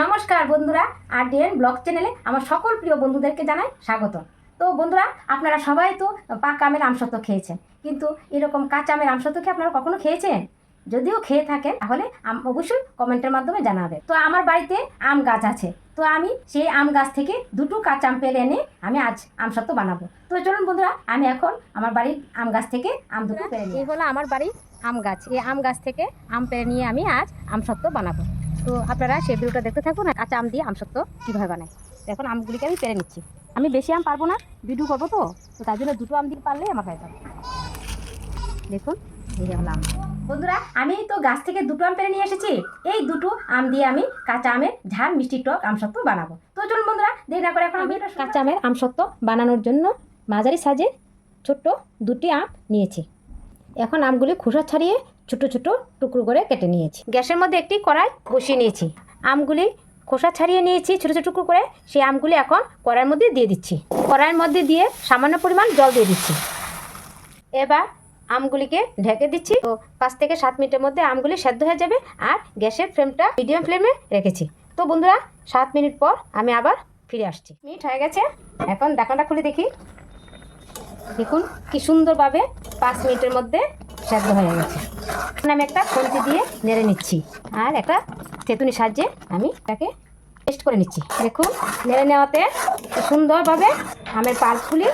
নমস্কার বন্ধুরা, আরডিএন ব্লগ চ্যানেলে আমার সকল প্রিয় বন্ধুদেরকে জানাই স্বাগত। তো বন্ধুরা, আপনারা সবাই তো পাকা আমের আমসত্ত্ব খেয়েছেন, কিন্তু এরকম কাঁচা আমের আমসত্ত্ব কি আপনারা কখনো খেয়েছেন? যদিও খেয়ে থাকেন তাহলে অবশ্যই কমেন্টের মাধ্যমে জানাবে। তো আমার বাড়িতে আম গাছ আছে, তো আমি সেই আম গাছ থেকে দুটো কাঁচা আম পেড়ে এনে আমি আজ আমসত্ত্ব বানাবো। তো চলুন বন্ধুরা, আমি এখন আমার বাড়ির আম গাছ থেকে আম দুটো পেড়ে নিই। এই হলো আমার বাড়ির আম গাছ। এই আম গাছ থেকে আম পেড়ে নিয়ে আমি আজ আমসত্ত্ব বানাবো। তো আপনারা সেই ভিডিওটা দেখতে থাকুন, কাঁচা আম দিয়ে আমসত্ত্ব কীভাবে বানায়। এখন আমগুলিকে আমি পেড়ে নিচ্ছি। আমি বেশি আম পারবো না, ভিডিও করবো, তো তার জন্য দুটো আম দিয়ে পারলেই আমার হয়ে যাবে। দেখুন, এই যে হলো আম। বন্ধুরা, আমি তো গাছ থেকে দুটো আম পেড়ে নিয়ে এসেছি। এই দুটো আম দিয়ে আমি কাঁচা আমের ঝাল মিষ্টি টক আমসত্ত্ব বানাবো। তো চলুন বন্ধুরা, দেরি না করে এখন আমি কাঁচা আমের আমসত্ত্ব বানানোর জন্য মাঝারি সাইজের ছোট্ট দুটি আম নিয়েছি। এখন আমগুলি খোসা ছাড়িয়ে ছোট ছোট টুকরো করে কেটে নিয়েছি। গ্যাসের মধ্যে একটি কড়াই বসিয়ে নিয়েছি। আমগুলি খোসা ছাড়িয়ে নিয়েছি ছোট ছোট টুকরো করে। সেই আমগুলি এখন কড়াইয়ের মধ্যে দিয়ে দিচ্ছি। কড়াইয়ের মধ্যে দিয়ে সামান্য পরিমাণ জল দিয়ে দিচ্ছি। এবার আমগুলিকে ঢেকে দিচ্ছি। তো 5 থেকে 7 মিনিটের মধ্যে আমগুলি সেদ্ধ হয়ে যাবে। আর গ্যাসের ফ্লেমটা মিডিয়াম ফ্লেমে রেখেছি। তো বন্ধুরা, 7 মিনিট পর আমি আবার ফিরে আসছি। মিনিট হয়ে গেছে, এখন ঢাকনাটা খুলে দেখি। দেখুন কি সুন্দরভাবে 5 মিনিটের মধ্যে সেদ্ধ হয়ে গেছে। আমি একটা খুন্তি দিয়ে নেড়ে নিচ্ছি, আর একটা তেঁতুনি সাহায্যে আমি এটাকে পেস্ট করে নিচ্ছি। দেখুন, নেড়ে নেওয়াতে সুন্দরভাবে আমের পাল্পগুলি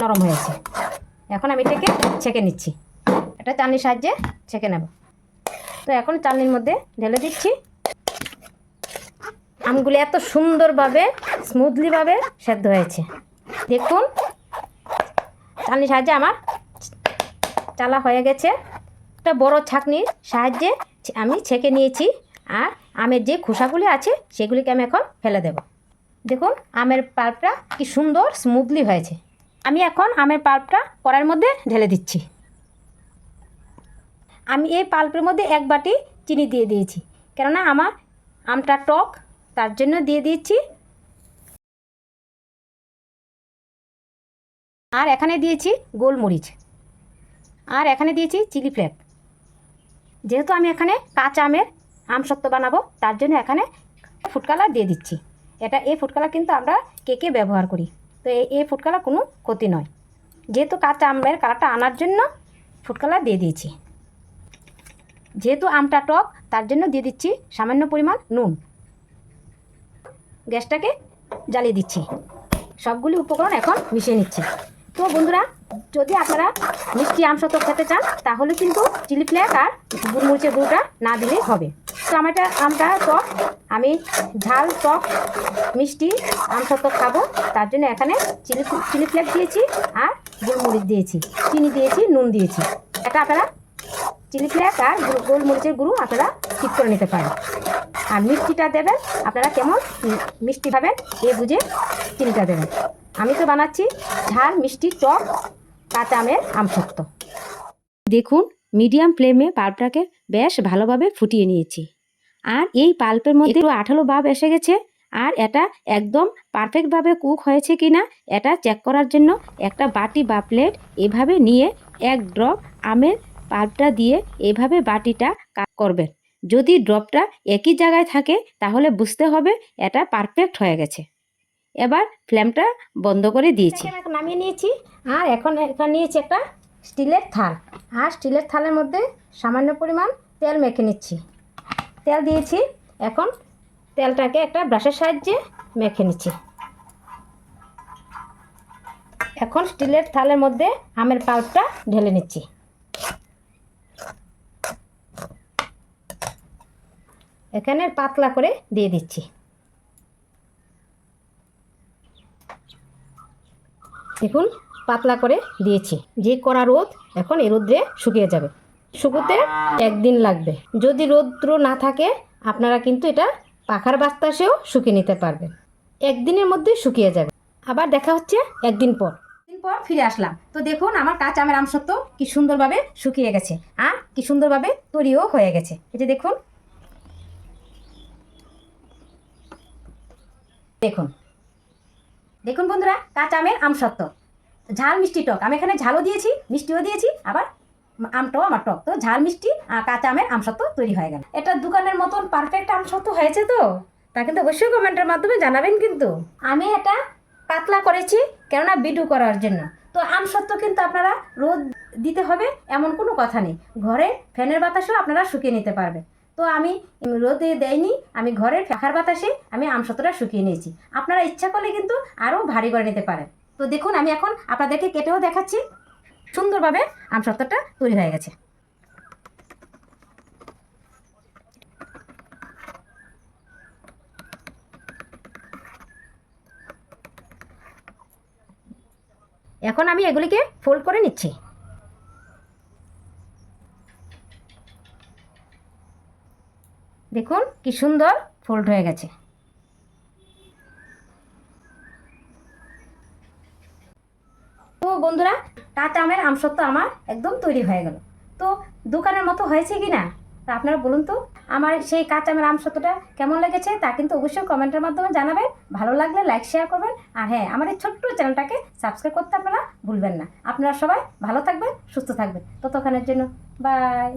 নরম হয়েছে। এখন আমি এটাকে ছেঁকে নিচ্ছি। এটা চালনির সাহায্যে ছেঁকে নেব। তো এখন চালনির মধ্যে ঢেলে দিচ্ছি। আমগুলি এত সুন্দরভাবে স্মুথলিভাবে সেদ্ধ হয়েছে। দেখুন, চালনির সাহায্যে আমার চালা হয়ে গেছে। একটা বড় ছাঁকনির সাহায্যে আমি ছেঁকে নিয়েছি। আর আমের যে খোসাগুলি আছে সেগুলিকে আমি এখন ফেলে দেব। দেখুন, আমের পাল্পটা কি সুন্দর স্মুথলি হয়েছে। আমি এখন আমের পাল্পটা কড়াইয়ের মধ্যে ঢেলে দিচ্ছি। আমি এই পাল্পের মধ্যে 1 বাটি চিনি দিয়ে দিয়েছি, কেননা আমার আমটা টক, তার জন্য দিয়ে দিচ্ছি। আর এখানে দিয়েছি গোলমরিচ, আর এখানে দিয়েছি চিলি ফ্লেক্স। যেহেতু আমি এখানে কাঁচা আমের আমসত্ত্ব বানাবো, তার জন্য এখানে ফুড কালার দিয়ে দিচ্ছি। এই ফুড কালার কিন্তু আমরা কেকে ব্যবহার করি। তো এই ফুড কালার কোনো ক্ষতি নয়। যেহেতু কাঁচা আমের কালারটা আনার জন্য ফুড কালার দিয়ে দিয়েছি। যেহেতু আমটা টক, তার জন্য দিয়ে দিচ্ছি সামান্য পরিমাণ নুন। গ্যাসটাকে জ্বালিয়ে দিচ্ছি। সবগুলি উপকরণ এখন মিশিয়ে নিচ্ছি। তো বন্ধুরা, যদি আপনারা মিষ্টি আমসত্ত্ব খেতে চান তাহলে কিন্তু চিলি ফ্লেক্স আর গোলমরিচের গুঁড়োটা না দিলেই হবে। তো আমটা টক, আমি ঝাল টক মিষ্টি আমসত্ত্ব খাবো, তার জন্য এখানে চিলি ফ্লেক্স দিয়েছি, আর গোলমরিচ দিয়েছি, চিনি দিয়েছি, নুন দিয়েছি। এটা আপনারা চিলি ফ্লেক্স আর গোলমরিচের গুঁড়ো আপনারা ঠিক করে নিতে পারেন। আর মিষ্টিটা দেবেন আপনারা কেমন মিষ্টি খাবেন এ বুঝে চিনিটা দেবেন। আমি তো বানাচ্ছি ঝাল মিষ্টি টক কাঁচা আমের আমসত্ত্ব। দেখুন, মিডিয়াম ফ্লেমে পাল্পটাকে বেশ ভালোভাবে ফুটিয়ে নিয়েছি। আর এই পাল্পের মধ্যে একটু আঠালো ভাব এসে গেছে। আর এটা একদম পারফেক্টভাবে কুক হয়েছে কিনা এটা চেক করার জন্য একটা বাটি বা প্লেট এভাবে নিয়ে 1 ড্রপ আমের পাল্পটা দিয়ে এভাবে বাটিটা কাট করবেন। যদি ড্রপটা একই জায়গায় থাকে তাহলে বুঝতে হবে এটা পারফেক্ট হয়ে গেছে। এবার ফ্লেমটা বন্ধ করে দিয়েছি, নামিয়ে নিয়েছি। আর এখন নিয়েছি একটা স্টিলের থাল। আর স্টিলের থালের মধ্যে সামান্য পরিমাণ তেল মেখে নিচ্ছি। তেল দিয়েছি, এখন তেলটাকে একটা ব্রাশের সাহায্যে মেখে নিচ্ছি। এখন স্টিলের থালের মধ্যে আমের পাল্পটা ঢেলে নিচ্ছি। এখানে পাতলা করে দিয়ে দিচ্ছি। দেখুন, পাতলা করে দিয়েছি। যে কড়া রোদ, এখন এই রোদ্রে শুকিয়ে যাবে। শুকোতে 1 দিন লাগবে। যদি রৌদ্র না থাকে আপনারা কিন্তু এটা পাখার বাতাসেও শুকিয়ে নিতে পারবেন। 1 দিনের মধ্যেই শুকিয়ে যাবে। আবার দেখা হচ্ছে 1 দিন পর। ফিরে আসলাম। তো দেখুন, আমার কাঁচা আমের আমসত্ত্ব কি সুন্দরভাবে শুকিয়ে গেছে, আর কি সুন্দরভাবে তৈরিও হয়ে গেছে। এটা দেখুন, দেখুন দেখুন বন্ধুরা, কাঁচা আমের আমসত্ত্ব ঝাল মিষ্টি টক। আমি এখানে ঝালও দিয়েছি, মিষ্টিও দিয়েছি, আবার আমটাও আমার টক, তো ঝাল মিষ্টি কাঁচা আমের আমসত্ত্ব তৈরি হয়ে গেল। এটা দোকানের মতন পারফেক্ট আমসত্ত্ব হয়েছে তো, তা কিন্তু অবশ্যই কমেন্টের মাধ্যমে জানাবেন। কিন্তু আমি এটা পাতলা করেছি কেননা ভিডিও করার জন্য। তো আমসত্ত্ব কিন্তু আপনারা রোদ দিতে হবে এমন কোনো কথা নেই, ঘরে ফ্যানের বাতাসেও আপনারা শুকিয়ে নিতে পারবেন। তো আমি রোদে দেয়নি, আমি ঘরের পাখার বাতাসে আমি আমসত্ত্বটা শুকিয়ে নিয়েছি। আপনারা ইচ্ছা করলে কিন্তু আরও ভারী করে নিতে পারেন। তো দেখুন, আমি এখন আপনাদেরকে কেটেও দেখাচ্ছি। সুন্দরভাবে আমসত্ত্বটা তৈরি হয়ে গেছে। এখন আমি এগুলিকে ফোল্ড করে নিচ্ছি। দেখুন কি সুন্দর ফোল্ড হয়ে গেছে। তো বন্ধুরা, কাঁচা আমের আমসত্ত্ব আমার একদম তৈরি হয়ে গেল। তো দোকানের মতো হয়েছে কি না তা আপনারা বলুন তো। আমার সেই কাঁচা আমের আমসত্ত্বটা কেমন লেগেছে তা কিন্তু অবশ্যই কমেন্টের মাধ্যমে জানাবেন। ভালো লাগলে লাইক শেয়ার করবেন, আর হ্যাঁ, আমার এই ছোট্ট চ্যানেলটাকে সাবস্ক্রাইব করতে আপনারা ভুলবেন না। আপনারা সবাই ভালো থাকবেন, সুস্থ থাকবেন। ততক্ষণের জন্য বাই।